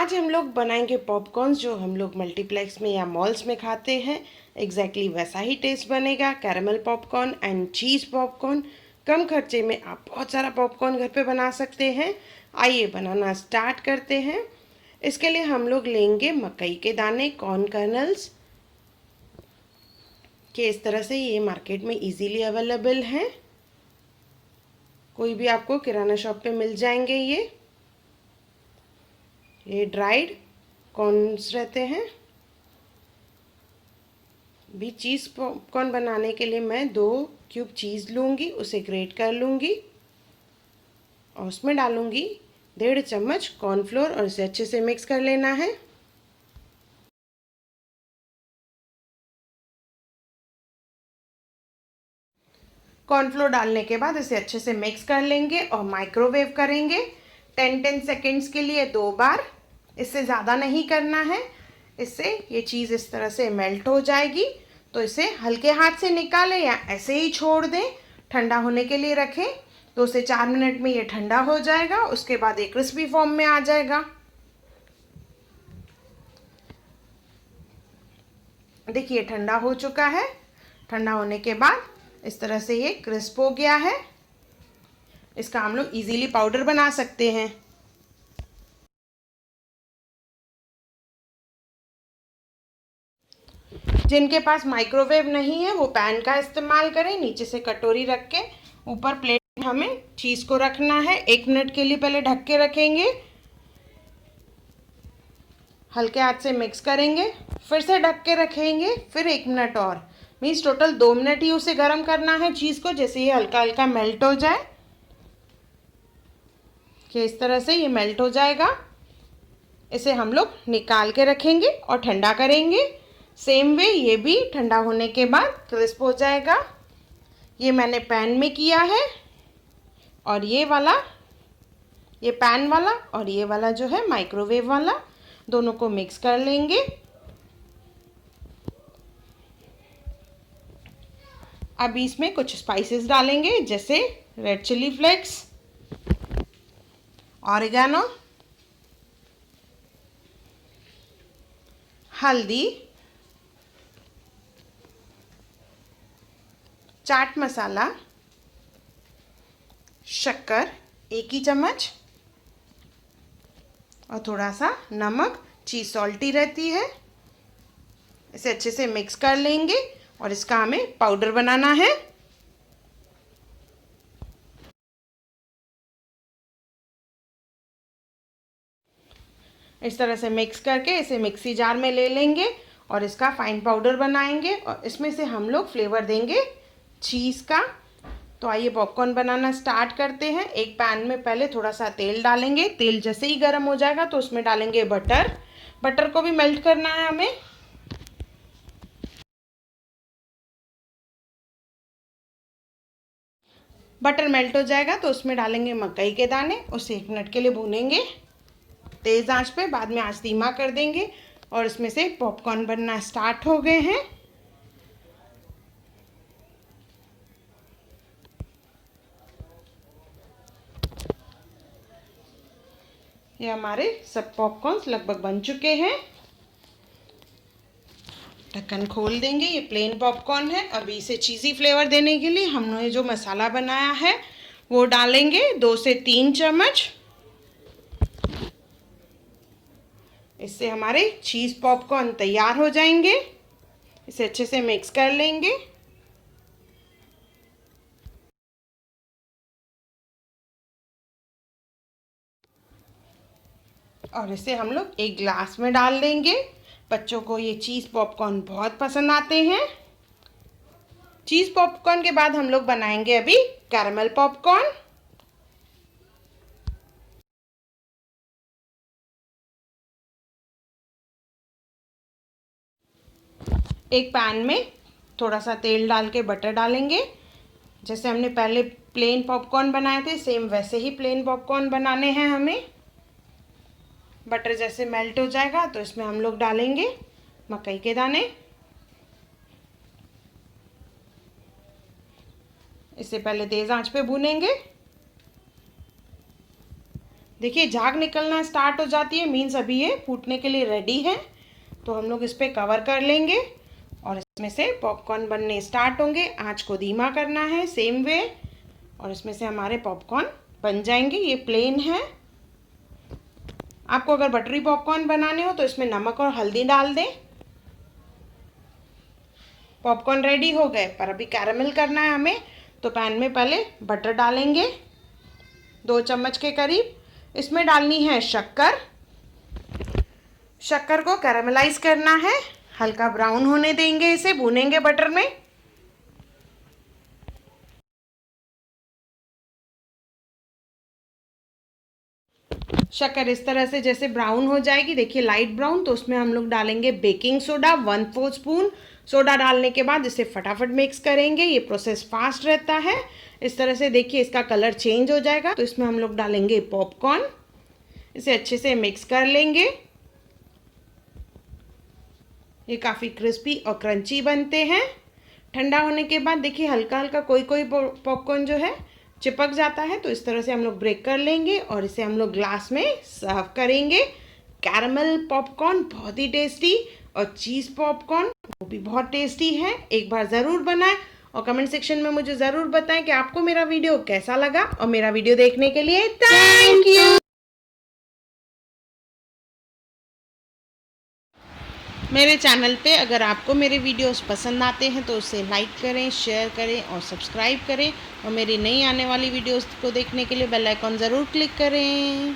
आज हम लोग बनाएंगे पॉपकॉर्न जो हम लोग मल्टीप्लेक्स में या मॉल्स में खाते हैं। एग्जैक्टली वैसा ही टेस्ट बनेगा। Caramel popcorn and cheese popcorn. कम खर्चे में आप बहुत सारा पॉपकॉर्न घर पे बना सकते हैं। आइए बनाना स्टार्ट करते हैं। इसके लिए हम लोग लेंगे मकई के दाने, कॉर्न कर्नल्स के इस तरह से ये मार्केट में इजीली अवेलेबल हैं। कोई भी आपको किराना शॉप पे मिल जाएंगे। ये ड्राइड कॉर्न्स रहते हैं। भी चीज़ पॉपकॉर्न बनाने के लिए मैं 2 क्यूब चीज़ लूँगी, उसे ग्रेट कर लूँगी और उसमें डालूँगी 1.5 चम्मच कॉर्नफ्लोर और इसे अच्छे से मिक्स कर लेना है। कॉर्नफ्लोर डालने के बाद इसे अच्छे से मिक्स कर लेंगे और माइक्रोवेव करेंगे 10 सेकेंड्स के लिए 2 बार। इससे ज़्यादा नहीं करना है, इससे ये चीज़ इस तरह से मेल्ट हो जाएगी। तो इसे हल्के हाथ से निकालें या ऐसे ही छोड़ दें, ठंडा होने के लिए रखें। 2 से 4 मिनट में ये ठंडा हो जाएगा। उसके बाद एक क्रिस्पी फॉर्म में आ जाएगा। देखिए ठंडा हो चुका है। ठंडा होने के बाद इस तरह से ये क्रिस्प हो गया है। इसका हम लोग इजीली पाउडर बना सकते हैं। जिनके पास माइक्रोवेव नहीं है वो पैन का इस्तेमाल करें। नीचे से कटोरी रख के ऊपर प्लेट में हमें चीज़ को रखना है। 1 मिनट के लिए पहले ढक के रखेंगे, हल्के हाथ से मिक्स करेंगे, फिर से ढक के रखेंगे, फिर 1 मिनट और। मीन्स टोटल 2 मिनट ही उसे गर्म करना है चीज़ को। जैसे ये हल्का हल्का मेल्ट हो जाए कि इस तरह से ये मेल्ट हो जाएगा। इसे हम लोग निकाल के रखेंगे और ठंडा करेंगे। सेम वे ये भी ठंडा होने के बाद क्रिस्प हो जाएगा। ये मैंने पैन में किया है और ये वाला, ये पैन वाला और ये वाला जो है माइक्रोवेव वाला, दोनों को मिक्स कर लेंगे। अब इसमें कुछ स्पाइसेस डालेंगे जैसे रेड चिली फ्लेक्स, ऑरिगेनो, हल्दी, चाट मसाला, शक्कर 1 ही चम्मच और थोड़ा सा नमक। चीज़ सॉल्टी रहती है। इसे अच्छे से मिक्स कर लेंगे और इसका हमें पाउडर बनाना है। इस तरह से मिक्स करके इसे मिक्सी जार में ले लेंगे और इसका फाइन पाउडर बनाएंगे और इसमें से हम लोग फ्लेवर देंगे चीज़ का। तो आइए पॉपकॉर्न बनाना स्टार्ट करते हैं। एक पैन में पहले थोड़ा सा तेल डालेंगे। तेल जैसे ही गर्म हो जाएगा तो उसमें डालेंगे बटर। बटर को भी मेल्ट करना है हमें। बटर मेल्ट हो जाएगा तो उसमें डालेंगे मकई के दाने। उसे 1 मिनट के लिए भूनेंगे तेज़ आंच पे। बाद में आंच धीमा कर देंगे और इसमें से पॉपकॉर्न बनना स्टार्ट हो गए हैं। ये हमारे सब पॉपकॉर्न्स लगभग बन चुके हैं। ढक्कन खोल देंगे। ये प्लेन पॉपकॉर्न है। अभी इसे चीज़ी फ्लेवर देने के लिए हमने जो मसाला बनाया है वो डालेंगे 2 से 3 चम्मच। इससे हमारे चीज़ पॉपकॉर्न तैयार हो जाएंगे। इसे अच्छे से मिक्स कर लेंगे और इसे हम लोग एक ग्लास में डाल देंगे। बच्चों को ये चीज़ पॉपकॉर्न बहुत पसंद आते हैं। चीज़ पॉपकॉर्न के बाद हम लोग बनाएंगे अभी कैरेमल पॉपकॉर्न। एक पैन में थोड़ा सा तेल डाल के बटर डालेंगे। जैसे हमने पहले प्लेन पॉपकॉर्न बनाए थे सेम वैसे ही प्लेन पॉपकॉर्न बनाने हैं हमें। बटर जैसे मेल्ट हो जाएगा तो इसमें हम लोग डालेंगे मकई के दाने। इसे पहले तेज़ आंच पे भूनेंगे। देखिए झाग निकलना स्टार्ट हो जाती है, मीन्स अभी ये फूटने के लिए रेडी है। तो हम लोग इस पर कवर कर लेंगे और इसमें से पॉपकॉर्न बनने स्टार्ट होंगे। आँच को धीमा करना है सेम वे, और इसमें से हमारे पॉपकॉर्न बन जाएंगे। ये प्लेन है। आपको अगर बटरी पॉपकॉर्न बनाने हो तो इसमें नमक और हल्दी डाल दें। पॉपकॉर्न रेडी हो गए, पर अभी कैरामल करना है हमें। तो पैन में पहले बटर डालेंगे 2 चम्मच के करीब। इसमें डालनी है शक्कर। शक्कर को कैरामलाइज करना है, हल्का ब्राउन होने देंगे, इसे भूनेंगे बटर में। शक्कर इस तरह से जैसे ब्राउन हो जाएगी, देखिए लाइट ब्राउन, तो उसमें हम लोग डालेंगे बेकिंग सोडा 1/4 स्पून। सोडा डालने के बाद इसे फटाफट मिक्स करेंगे। ये प्रोसेस फास्ट रहता है। इस तरह से देखिए इसका कलर चेंज हो जाएगा। तो इसमें हम लोग डालेंगे पॉपकॉर्न, इसे अच्छे से मिक्स कर लेंगे। ये काफ़ी क्रिस्पी और क्रंची बनते हैं। ठंडा होने के बाद देखिए हल्का हल्का कोई कोई पॉपकॉर्न जो है चिपक जाता है। तो इस तरह से हम लोग ब्रेक कर लेंगे और इसे हम लोग ग्लास में सर्व करेंगे। कैरामल पॉपकॉर्न बहुत ही टेस्टी, और चीज़ पॉपकॉर्न वो भी बहुत टेस्टी है। एक बार ज़रूर बनाएं और कमेंट सेक्शन में मुझे ज़रूर बताएं कि आपको मेरा वीडियो कैसा लगा। और मेरा वीडियो देखने के लिए थैंक यू। मेरे चैनल पे अगर आपको मेरे वीडियोस पसंद आते हैं तो उसे लाइक करें, शेयर करें और सब्सक्राइब करें। और मेरी नई आने वाली वीडियोस को देखने के लिए बेल आइकॉन ज़रूर क्लिक करें।